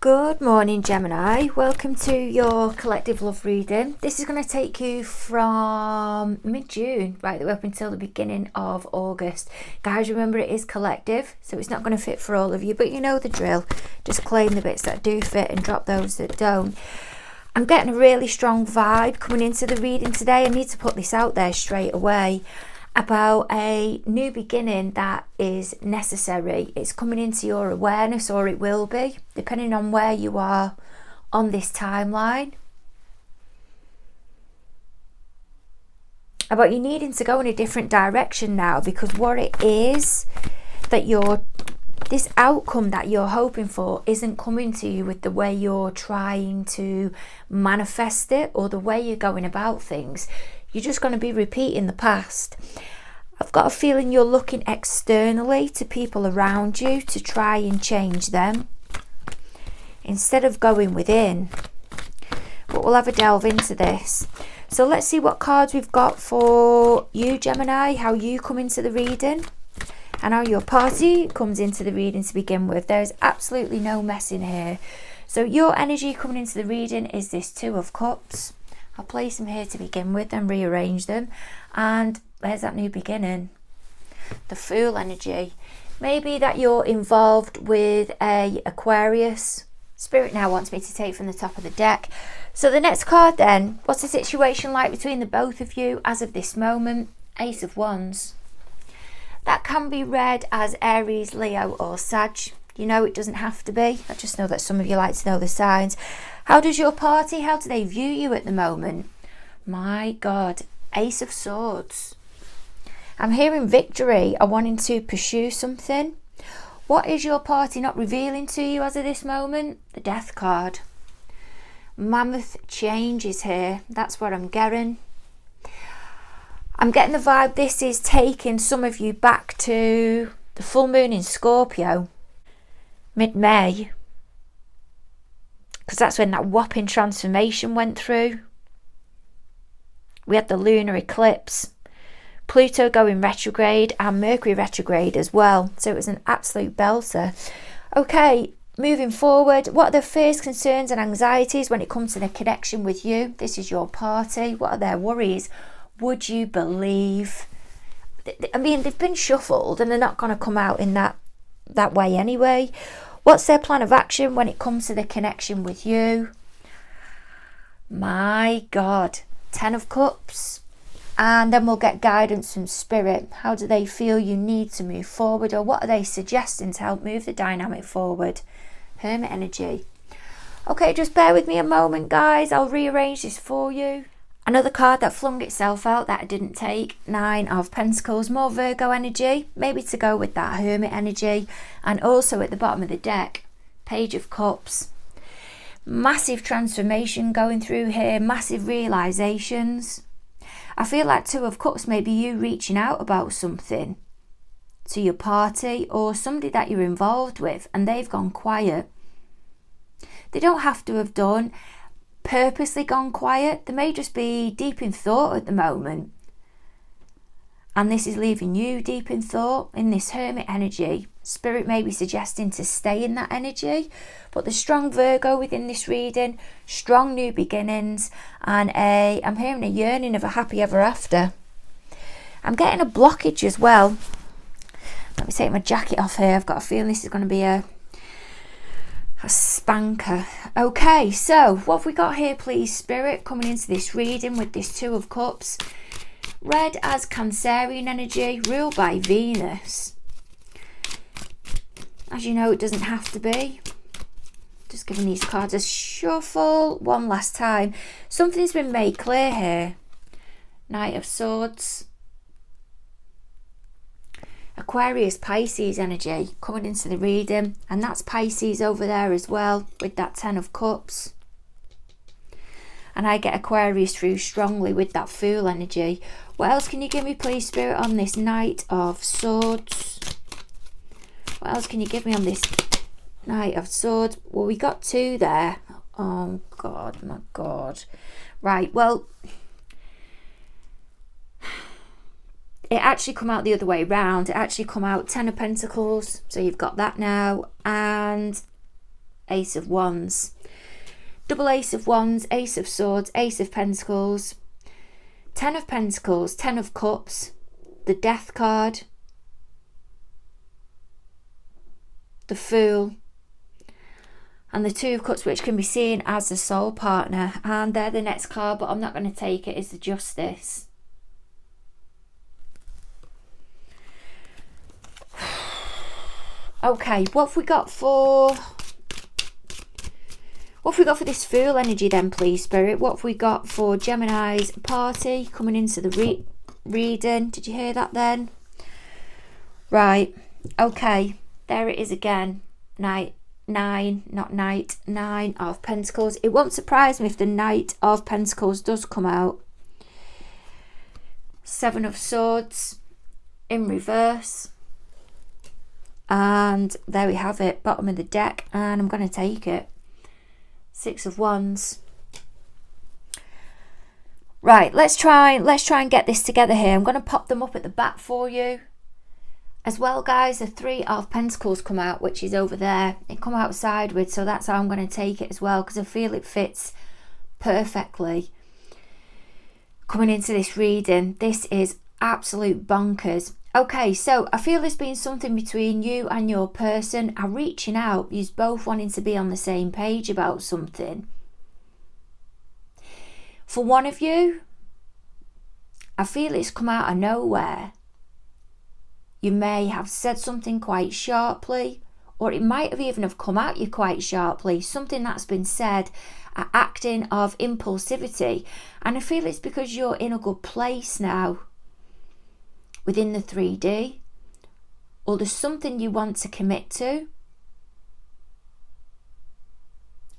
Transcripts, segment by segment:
Good morning, Gemini. Welcome to your collective love reading. This is going to take you from mid-June right the way up until the beginning of August. Guys, remember it is collective, so it's not going to fit for all of you, but you know the drill. Just claim the bits that do fit and drop those that don't. I'm getting a really strong vibe coming into the reading today. I need to put this out there straight away about a new beginning that is necessary. It's coming into your awareness, or it will be, depending on where you are on this timeline. About you needing to go in a different direction now, because what it is that this outcome that you're hoping for isn't coming to you with the way you're trying to manifest it or the way you're going about things. You're just going to be repeating the past. I've got a feeling you're looking externally to people around you to try and change them instead of going within. But we'll have a delve into this. So let's see what cards we've got for you, Gemini, how you come into the reading and how your party comes into the reading to begin with. There's absolutely no mess in here. So your energy coming into the reading is this Two of Cups. I'll place them here to begin with and rearrange them. And there's that new beginning. The Fool energy. Maybe that you're involved with a Aquarius. Spirit now wants me to take from the top of the deck. So the next card then, what's the situation like between the both of you as of this moment? Ace of Wands. That can be read as Aries, Leo or Sag. You know, it doesn't have to be. I just know that some of you like to know the signs. How does your party, how do they view you at the moment? My God, Ace of Swords. I'm hearing victory, are wanting to pursue something. What is your party not revealing to you as of this moment? The Death card. Mammoth change is here. That's what I'm getting. I'm getting the vibe this is taking some of you back to the full moon in Scorpio. Mid-May, because that's when that whopping transformation went through. We had the lunar eclipse, Pluto going retrograde and Mercury retrograde as well, so it was an absolute belter. Okay, moving forward, what are the fears, concerns and anxieties when it comes to the connection with you? This is your party. What are their worries? Would you believe? I mean, they've been shuffled and they're not going to come out in that way anyway. What's their plan of action when it comes to the connection with you? My God, 10 of Cups. And then we'll get guidance from Spirit. How do they feel you need to move forward, or what are they suggesting to help move the dynamic forward? Hermit energy. Okay, just bear with me a moment, guys. I'll rearrange this for you. Another card that flung itself out that I didn't take, 9 of Pentacles, more Virgo energy, maybe to go with that Hermit energy. And also at the bottom of the deck, Page of Cups. Massive transformation going through here, massive realizations. I feel like 2 of Cups, maybe you reaching out about something to your party or somebody that you're involved with and they've gone quiet. They don't have to have done purposely gone quiet. They may just be deep in thought at the moment, and this is leaving you deep in thought in this Hermit energy. Spirit may be suggesting to stay in that energy, but the strong Virgo within this reading, strong new beginnings, and I'm hearing a yearning of a happy ever after. I'm getting a blockage as well. Let me take my jacket off here. I've got a feeling this is going to be a spanker. Okay, so what have we got here, please, Spirit, coming into this reading with this 2 of Cups? Read as Cancerian energy, ruled by Venus. As you know, it doesn't have to be. Just giving these cards a shuffle one last time. Something's been made clear here. Knight of Swords. Aquarius, Pisces energy coming into the reading, and that's Pisces over there as well with that 10 of Cups. And I get Aquarius through strongly with that Fool energy. What else can you give me, please, Spirit, on this Knight of Swords? What else can you give me on this Knight of Swords? Well, we got 2 there. Oh God, my God. Right, well, it actually come out the other way round. It actually come out 10 of Pentacles, so you've got that now, and Ace of Wands. Double Ace of Wands, Ace of Swords, Ace of Pentacles, 10 of Pentacles, 10 of Cups, the Death card, the Fool, and the Two of Cups, which can be seen as the soul partner. And they're the next card, but I'm not going to take it, is the Justice. Okay, what have we got for this Fool energy then, please, Spirit? What have we got for Gemini's party coming into the reading? Did you hear that then? Right, okay, there it is again. Nine of Pentacles. It won't surprise me if the Knight of Pentacles does come out. 7 of Swords in reverse. And there we have it, bottom of the deck, and I'm going to take it. 6 of Wands. Right, let's try and get this together here. I'm going to pop them up at the back for you. As well, guys, the 3 of Pentacles come out, which is over there. It come out sideways, so that's how I'm going to take it as well, because I feel it fits perfectly. Coming into this reading, this is absolute bonkers. Okay, so I feel there's been something between you and your person. Are reaching out. You're both wanting to be on the same page about something. For one of you, I feel it's come out of nowhere. You may have said something quite sharply, or it might have even have come at you quite sharply. Something that's been said, acting of impulsivity. And I feel it's because you're in a good place now within the 3D, or there's something you want to commit to,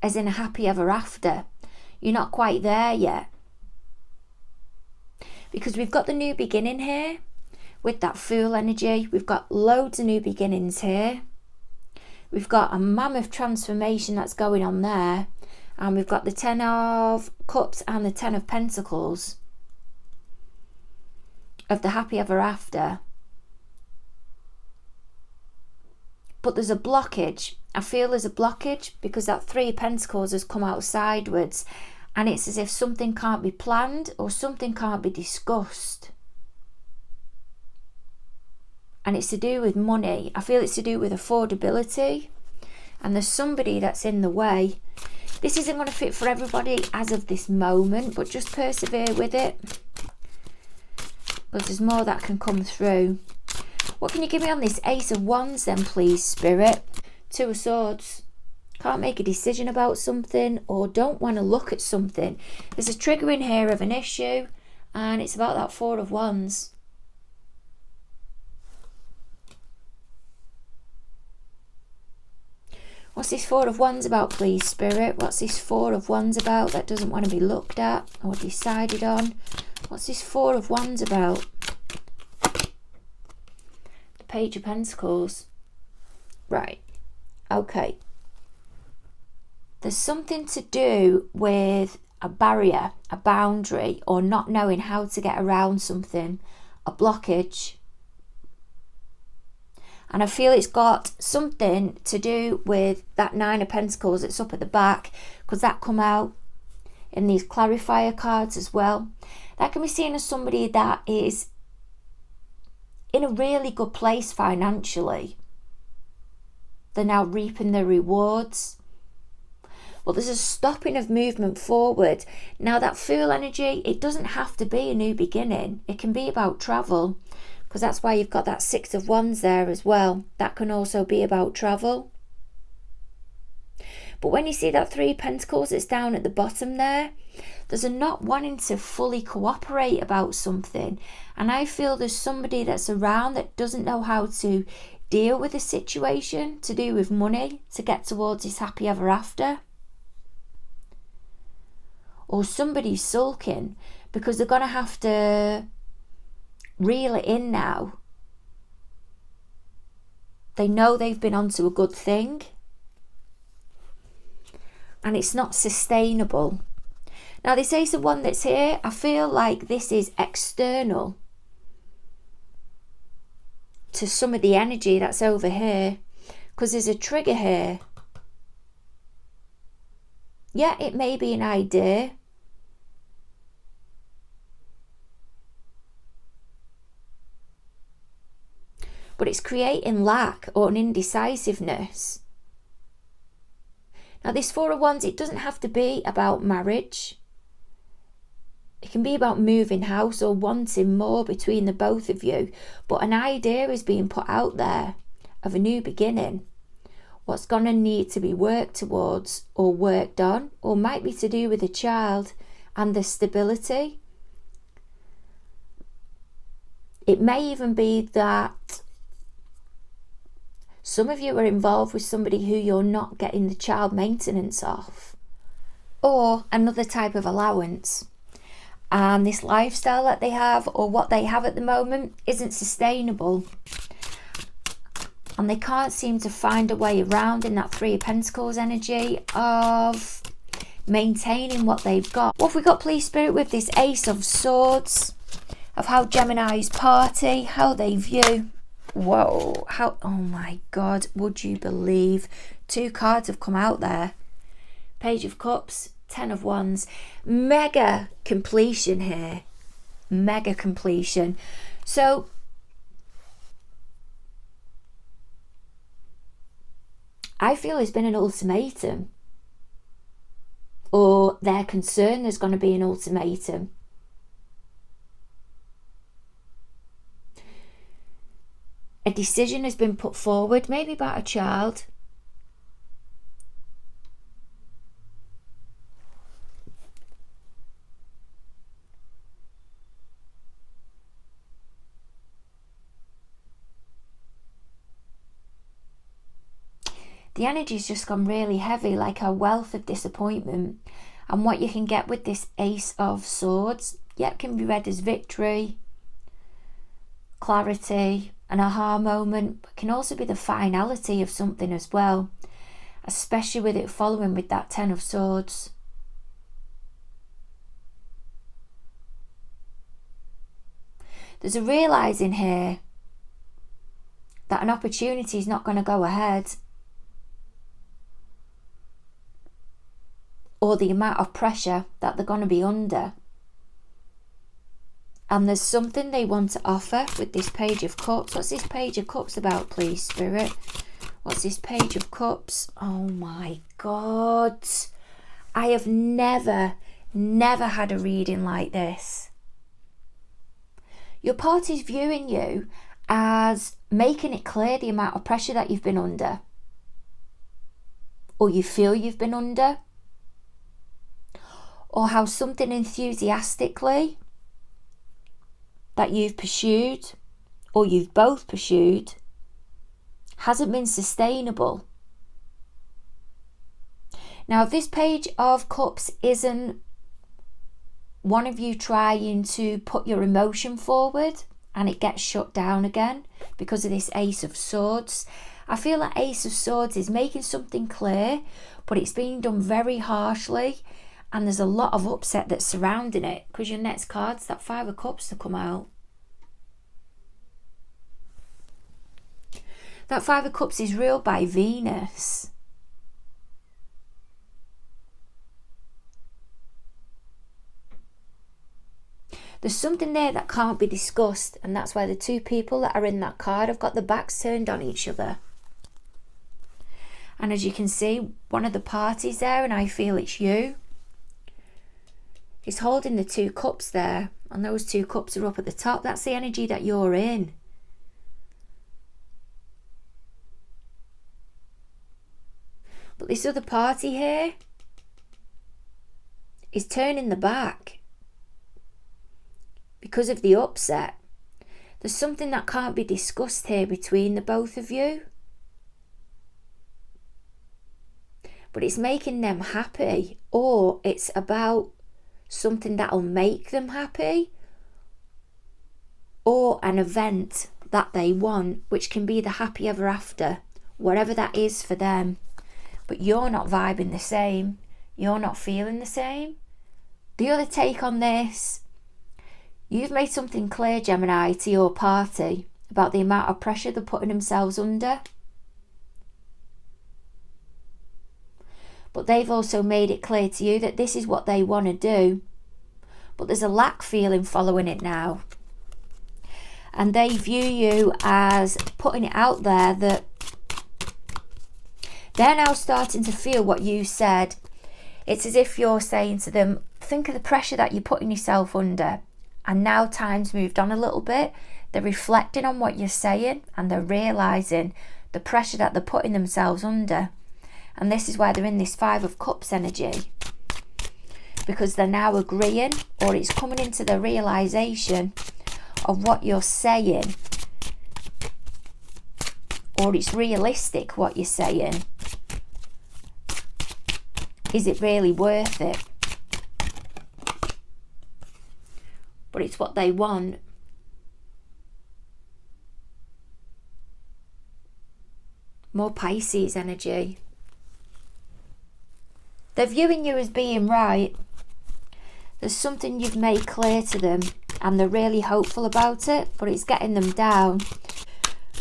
as in a happy ever after. You're not quite there yet, because we've got the new beginning here with that Fool energy. We've got loads of new beginnings here. We've got a mammoth transformation that's going on there, and we've got the 10 of Cups and the 10 of Pentacles of the happy ever after. But there's a blockage. I feel there's a blockage because that 3 of Pentacles has come out sideways, and it's as if something can't be planned or something can't be discussed. And it's to do with money. I feel it's to do with affordability, and there's somebody that's in the way. This isn't going to fit for everybody as of this moment, but just persevere with it, but there's more that can come through. What can you give me on this Ace of Wands then, please, Spirit? 2 of Swords. Can't make a decision about something, or don't want to look at something. There's a trigger in here of an issue, and it's about that 4 of Wands. What's this 4 of Wands about, please, Spirit? What's this 4 of Wands about that doesn't want to be looked at or decided on? What's this 4 of Wands about? The Page of Pentacles. Right. Okay. There's something to do with a barrier, a boundary, or not knowing how to get around something, a blockage. And I feel it's got something to do with that 9 of Pentacles that's up at the back, because that come out in these clarifier cards as well. That can be seen as somebody that is in a really good place financially. They're now reaping the rewards. Well, there's a stopping of movement forward. Now that Fool energy, it doesn't have to be a new beginning. It can be about travel, because that's why you've got that 6 of Wands there as well. That can also be about travel. But when you see that 3 of Pentacles that's down at the bottom there, there's a not wanting to fully cooperate about something. And I feel there's somebody that's around that doesn't know how to deal with a situation to do with money to get towards this happy ever after. Or somebody's sulking because they're going to have to reel it in now. They know they've been onto a good thing, and it's not sustainable. Now this Ace of Wands that's here, I feel like this is external to some of the energy that's over here, because there's a trigger here Yeah, it may be an idea, but it's creating lack or an indecisiveness. Now, this Four of Wands, it doesn't have to be about marriage. It can be about moving house or wanting more between the both of you. But an idea is being put out there of a new beginning. What's going to need to be worked towards or worked on, or might be to do with a child and the stability. It may even be that some of you are involved with somebody who you're not getting the child maintenance off, or another type of allowance. And this lifestyle that they have, or what they have at the moment, isn't sustainable. And they can't seem to find a way around in that Three of Pentacles energy of maintaining what they've got. What have we got, please, Spirit, with this Ace of Swords? Of how Gemini's party, how they view. Whoa, how, oh my God, would you believe? Two cards have come out there. Page of Cups, Ten of Wands. Mega completion here. Mega completion. So, I feel there's been an ultimatum. Or they're concerned there's going to be an ultimatum. A decision has been put forward, maybe about a child. The energy's just gone really heavy, like a wealth of disappointment. And what you can get with this Ace of Swords, yeah, it can be read as victory, clarity, an aha moment, but can also be the finality of something as well, especially with it following with that Ten of Swords. There's a realising here that an opportunity is not going to go ahead, or the amount of pressure that they're going to be under. And there's something they want to offer with this Page of Cups. What's this Page of Cups about, please, Spirit? What's this Page of Cups? Oh my God. I have never had a reading like this. Your party's viewing you as making it clear the amount of pressure that you've been under, or you feel you've been under, or how something enthusiastically that you've pursued, or you've both pursued, hasn't been sustainable. Now, if this Page of Cups isn't one of you trying to put your emotion forward and it gets shut down again because of this Ace of Swords, I feel that Ace of Swords is making something clear, but it's being done very harshly. And there's a lot of upset that's surrounding it, because your next card's that Five of Cups to come out. That Five of Cups is ruled by Venus. There's something there that can't be discussed, and that's why the two people that are in that card have got their backs turned on each other. And as you can see, one of the parties there, and I feel it's you, is holding the two cups there, and those two cups are up at the top. That's the energy that you're in. But this other party here is turning the back because of the upset. There's something that can't be discussed here between the both of you, but it's making them happy, or it's about something that'll make them happy, or an event that they want, which can be the happy ever after, whatever that is for them. But you're not vibing the same, you're not feeling the same. The other take on this, you've made something clear, Gemini, to your party about the amount of pressure they're putting themselves under. but they've also made it clear to you that this is what they want to do, but there's a lack feeling following it now. And they view you as putting it out there that they're now starting to feel what you said. It's as if you're saying to them, think of the pressure that you're putting yourself under. And now time's moved on a little bit. They're reflecting on what you're saying and they're realising the pressure that they're putting themselves under. And this is why they're in this 5 of Cups energy. Because they're now agreeing, or it's coming into the realisation of what you're saying. Or it's realistic what you're saying. Is it really worth it? But it's what they want. More Pisces energy. They're viewing you as being right. There's something you've made clear to them and they're really hopeful about it, but it's getting them down.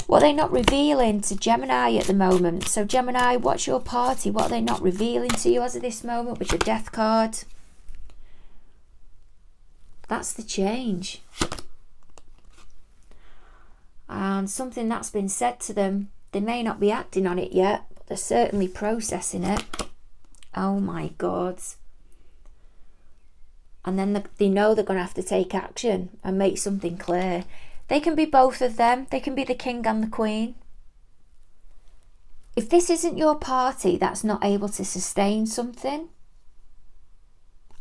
What they're not revealing to Gemini at the moment. So Gemini, what's your party? What are they not revealing to you as of this moment with the Death card? That's the change. And something that's been said to them, they may not be acting on it yet, but they're certainly processing it. Oh my God. And then they know they're going to have to take action and make something clear. They can be both of them. They can be the king and the queen. If this isn't your party that's not able to sustain something,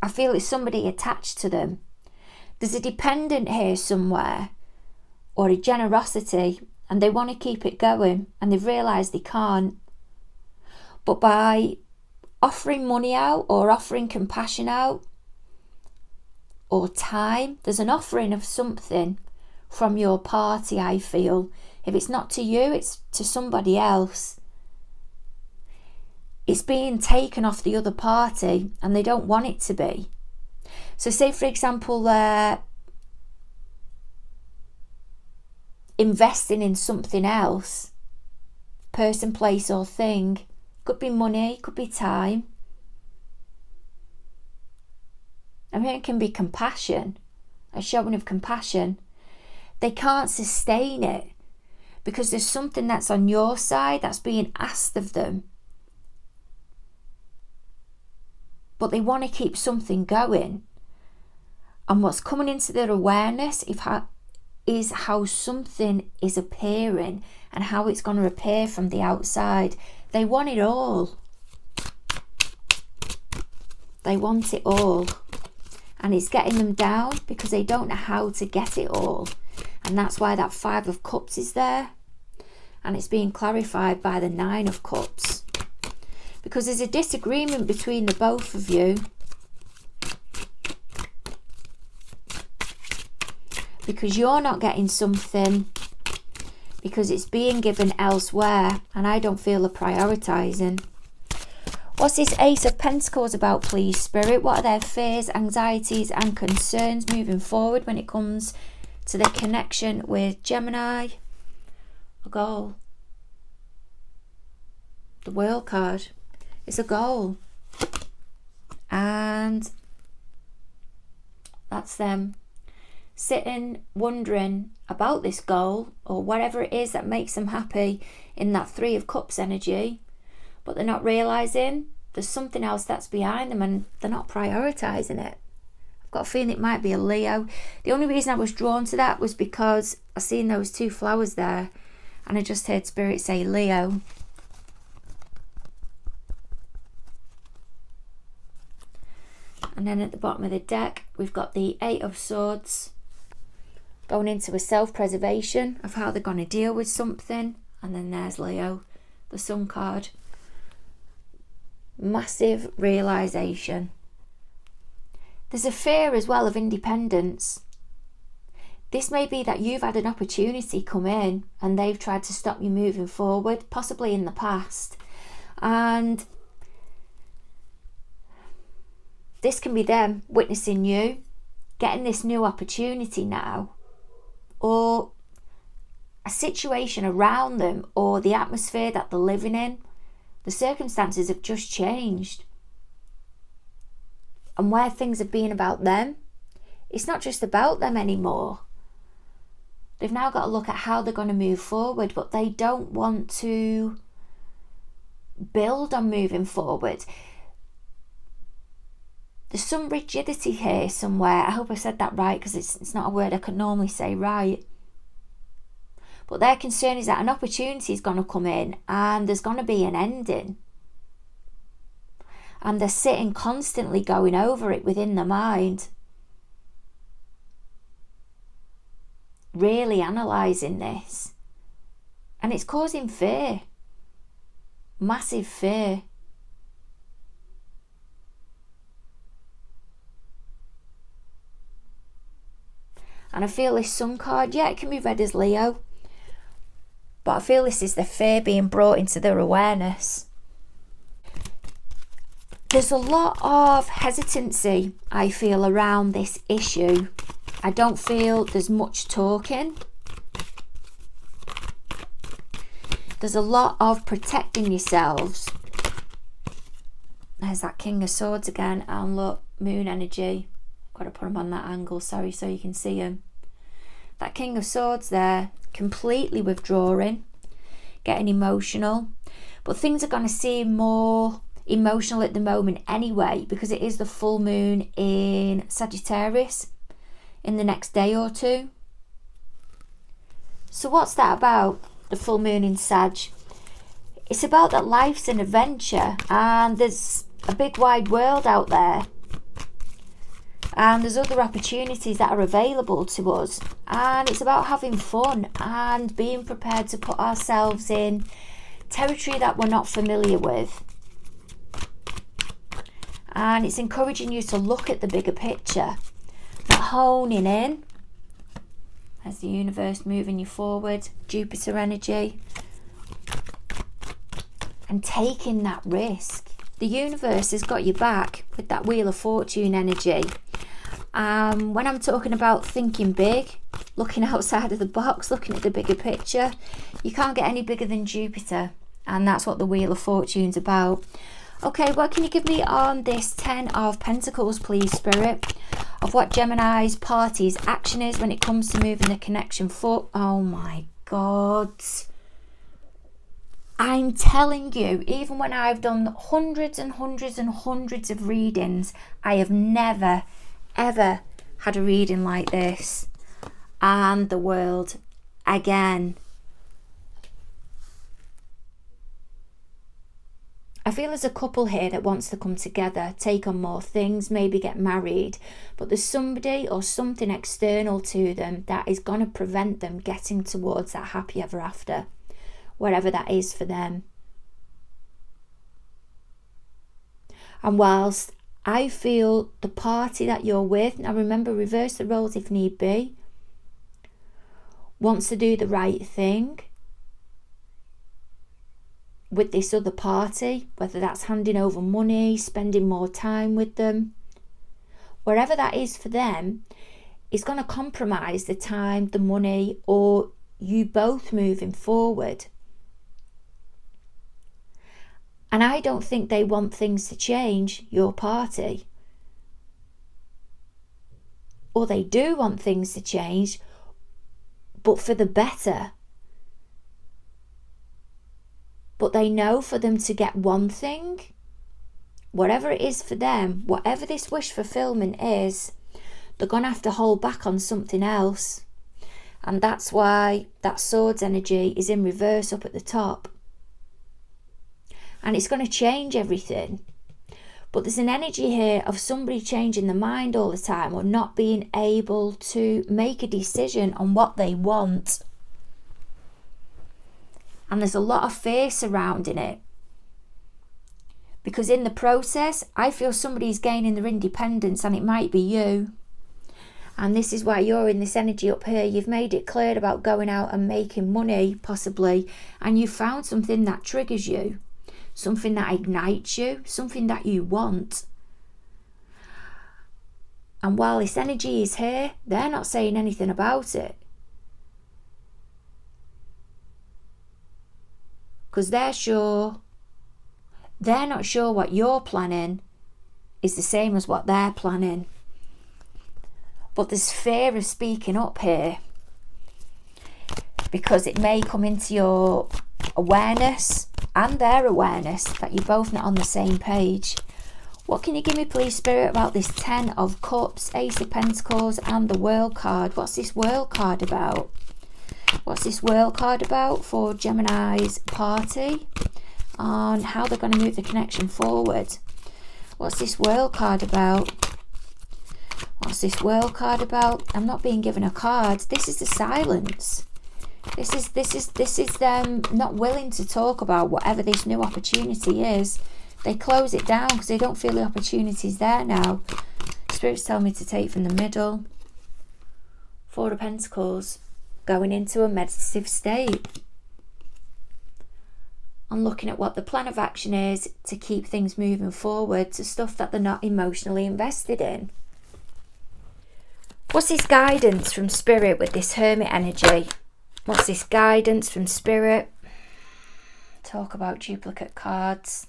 I feel it's somebody attached to them. There's a dependent here somewhere, or a generosity, and they want to keep it going and they've realised they can't. But by offering money out or offering compassion out or time, there's an offering of something from your party, I feel. If it's not to you, it's to somebody else. It's being taken off the other party and they don't want it to be. So say, for example, they're investing in something else, person, place or thing. Could be money, could be time. I mean, it can be compassion, a showing of compassion. They can't sustain it because there's something that's on your side that's being asked of them. But they want to keep something going. And what's coming into their awareness is how something is appearing and how it's going to appear from the outside. They want it all. They want it all. And it's getting them down because they don't know how to get it all. And that's why that 5 of Cups is there. And it's being clarified by the 9 of Cups. Because there's a disagreement between the both of you. Because you're not getting something because it's being given elsewhere and I don't feel a prioritising. What's this Ace of Pentacles about, please, Spirit? What are their fears, anxieties and concerns moving forward when it comes to their connection with Gemini? A goal. The World card. It's a goal. And that's them sitting wondering about this goal or whatever it is that makes them happy in that 3 of Cups energy, but they're not realising there's something else that's behind them and they're not prioritising it. I've got a feeling it might be a Leo. The only reason I was drawn to that was because I seen those 2 flowers there and I just heard Spirit say Leo. And then at the bottom of the deck we've got the 8 of Swords, going into a self-preservation of how they're going to deal with something. And then there's Leo, the Sun card. Massive realisation. There's a fear as well of independence. This may be that you've had an opportunity come in and they've tried to stop you moving forward, possibly in the past. And this can be them witnessing you getting this new opportunity now, or a situation around them, or the atmosphere that they're living in The circumstances have just changed. And where things have been about them, it's not just about them anymore. They've now got to look at how they're going to move forward, but they don't want to build on moving forward. There's some rigidity here somewhere. I hope I said that right, because it's not a word I could normally say right. But their concern is that an opportunity is going to come in and there's going to be an ending. And they're sitting constantly going over it within their mind. Really analysing this. And it's causing fear. Massive fear. And I feel this Sun card, yeah, it can be read as Leo. But I feel this is the fear being brought into their awareness. There's a lot of hesitancy, I feel, around this issue. I don't feel there's much talking. There's a lot of protecting yourselves. There's that King of Swords again, and look, moon energy. Got to put them on that angle, sorry, so you can see them. That King of Swords there, completely withdrawing, getting emotional. But things are going to seem more emotional at the moment anyway, because it is the full moon in Sagittarius in the next day or two. So what's that about, the full moon in Sag? It's about that life's an adventure, and there's a big wide world out there, and there's other opportunities that are available to us, and it's about having fun and being prepared to put ourselves in territory that we're not familiar with. And it's encouraging you to look at the bigger picture, not honing in. As the universe moving you forward, Jupiter energy, and taking that risk. The universe has got you back with that Wheel of Fortune energy. When I'm talking about thinking big, looking outside of the box, looking at the bigger picture, you can't get any bigger than Jupiter, and that's what the Wheel of Fortune's about. Okay, what can you give me on this 10 of Pentacles, please, Spirit, of what Gemini's party's action is when it comes to moving the connection forward? Oh my God. I'm telling you, even when I've done hundreds and hundreds and hundreds of readings, I have never, ever had a reading like this. And the world again. I feel there's a couple here that wants to come together, take on more things, maybe get married, but there's somebody or something external to them that is going to prevent them getting towards that happy ever after, wherever that is for them. And whilst I feel the party that you're with, now remember, reverse the roles if need be, wants to do the right thing with this other party, whether that's handing over money, spending more time with them, wherever that is for them, is going to compromise the time, the money, or you both moving forward. And I don't think they want things to change, your party. Or they do want things to change, but for the better. But they know for them to get one thing, whatever it is for them, whatever this wish fulfillment is, they're going to have to hold back on something else. And that's why that Swords energy is in reverse up at the top. And it's going to change everything. But there's an energy here of somebody changing their mind all the time, or not being able to make a decision on what they want. And there's a lot of fear surrounding it. Because in the process, I feel somebody's gaining their independence, and it might be you. And this is why you're in this energy up here. You've made it clear about going out and making money, possibly. And you found something that triggers you. Something that ignites you. Something that you want. And while this energy is here, they're not saying anything about it. Because they're sure they're not sure what you're planning is the same as what they're planning. But there's fear of speaking up here, because it may come into your awareness and their awareness that you're both not on the same page. What can you give me, please, Spirit, about this 10 of Cups, Ace of Pentacles and the World card? What's this World card about? What's this World card about for Gemini's party on how they're going to move the connection forward? What's this World card about? What's this World card about? I'm not being given a card. This is the silence. This is them not willing to talk about whatever this new opportunity is. They close it down because they don't feel the opportunity's there now. Spirit's telling me to take from the middle. 4 of Pentacles. Going into a meditative state. And looking at what the plan of action is to keep things moving forward to stuff that they're not emotionally invested in. What's this guidance from Spirit with this Hermit energy? What's this guidance from Spirit? Talk about duplicate cards.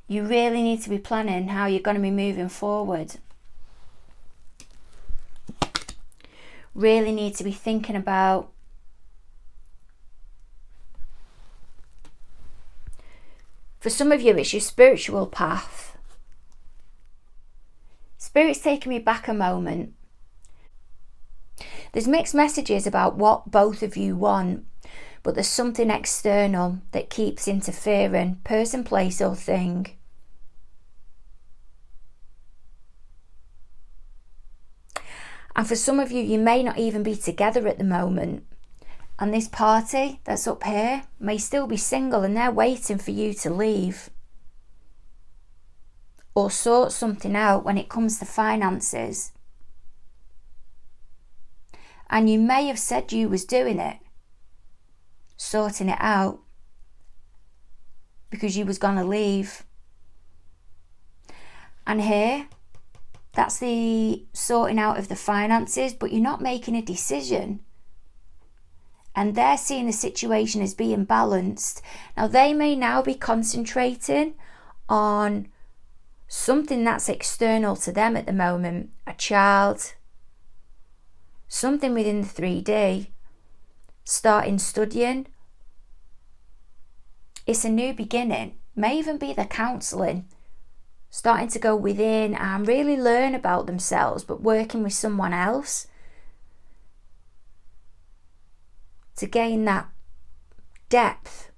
You really need to be planning how you're going to be moving forward. Really need to be thinking about for some of you, it's your spiritual path. Spirit's taking me back a moment. There's mixed messages about what both of you want, but there's something external that keeps interfering, person, place or thing. And for some of you, you may not even be together at the moment. And this party that's up here may still be single and they're waiting for you to leave. Or sort something out when it comes to finances. And you may have said you was doing it. Sorting it out. Because you was going to leave. And here, that's the sorting out of the finances, but you're not making a decision. And they're seeing the situation as being balanced. Now, they may now be concentrating on something that's external to them at the moment. A child, something within the 3D, starting studying. It's a new beginning. May even be the counselling. Starting to go within and really learn about themselves, but working with someone else to gain that depth.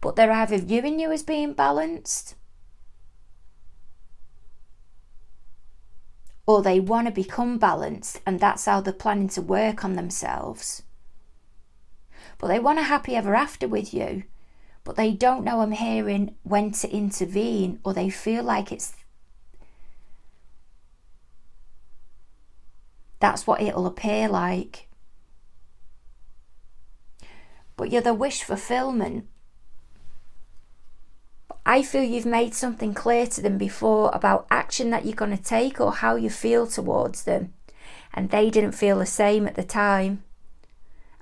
But they're either viewing you as being balanced, or they want to become balanced, and that's how they're planning to work on themselves. But they want a happy ever after with you, but they don't know, I'm hearing, when to intervene, or they feel like that's what it'll appear like. But you're the wish fulfillment. I feel you've made something clear to them before about action that you're going to take or how you feel towards them. And they didn't feel the same at the time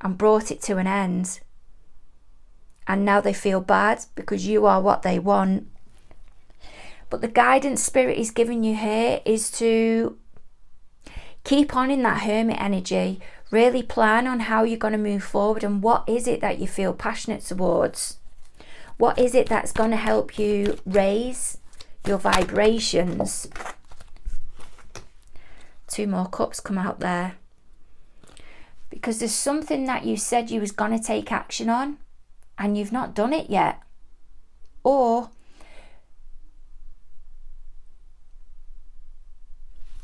and brought it to an end. And now they feel bad because you are what they want. But the guidance Spirit is giving you here is to keep on in that Hermit energy. Really plan on how you're going to move forward and what is it that you feel passionate towards. What is it that's going to help you raise your vibrations? 2 more cups come out there. Because there's something that you said you was going to take action on and you've not done it yet. Or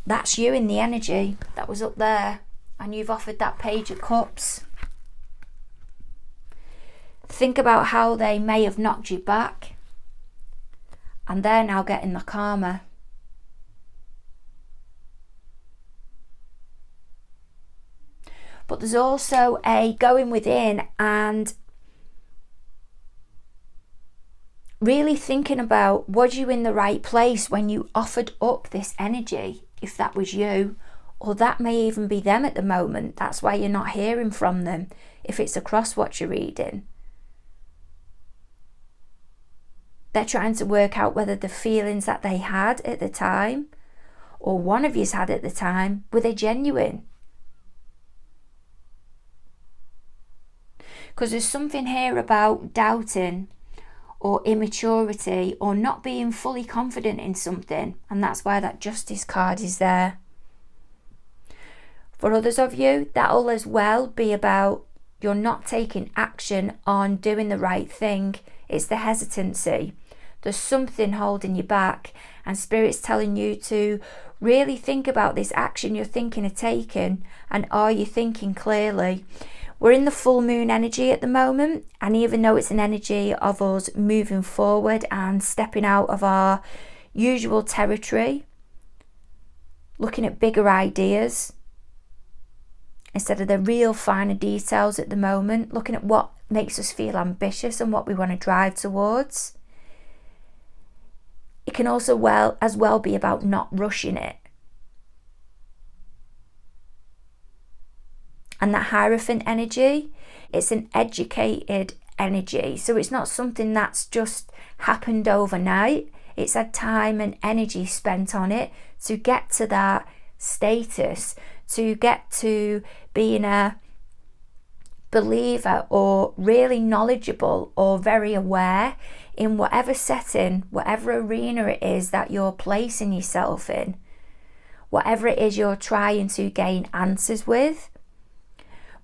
that's you in the energy that was up there and you've offered that Page of Cups. Think about how they may have knocked you back and they're now getting the karma. But there's also a going within and really thinking about, was you in the right place when you offered up this energy, if that was you, or that may even be them at the moment. That's why you're not hearing from them if it's across what you're reading. They're trying to work out whether the feelings that they had at the time, or one of you's had at the time, were they genuine? Because there's something here about doubting or immaturity or not being fully confident in something, and that's why that Justice card is there. For others of you, that'll as well be about you're not taking action on doing the right thing. It's the hesitancy. There's something holding you back, and Spirit's telling you to really think about this action you're thinking of taking, and are you thinking clearly? We're in the full moon energy at the moment, and even though it's an energy of us moving forward and stepping out of our usual territory, looking at bigger ideas instead of the real finer details at the moment, looking at what makes us feel ambitious and what we want to drive towards. It can also as well be about not rushing it. And that Hierophant energy, it's an educated energy. So it's not something that's just happened overnight. It's had time and energy spent on it to get to that status, to get to being a believer or really knowledgeable or very aware in whatever setting, whatever arena it is that you're placing yourself in, whatever it is you're trying to gain answers with.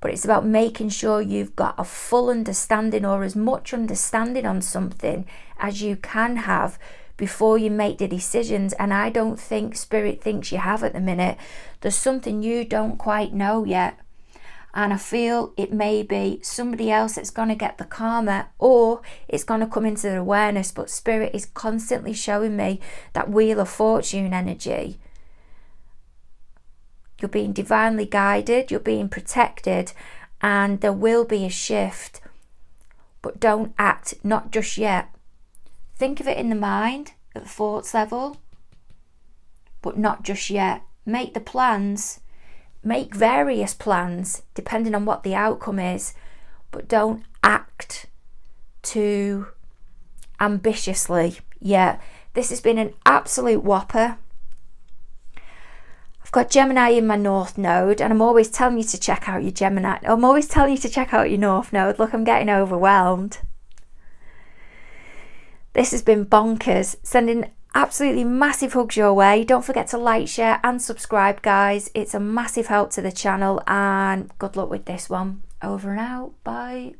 But it's about making sure you've got a full understanding or as much understanding on something as you can have before you make the decisions. And I don't think Spirit thinks you have at the minute. There's something you don't quite know yet. And I feel it may be somebody else that's going to get the karma, or it's going to come into their awareness. But Spirit is constantly showing me that Wheel of Fortune energy. You're being divinely guided, you're being protected, and there will be a shift. But don't act, not just yet. Think of it in the mind, at the thoughts level, but not just yet. Make the plans, make various plans, depending on what the outcome is, but don't act too ambitiously yet. This has been an absolute whopper. I've got Gemini in my North Node, and I'm always telling you to check out your Gemini. I'm always telling you to check out your North Node. Look, I'm getting overwhelmed. This has been bonkers. Sending absolutely massive hugs your way. Don't forget to like, share and subscribe, guys. It's a massive help to the channel, and good luck with this one. Over and out. Bye.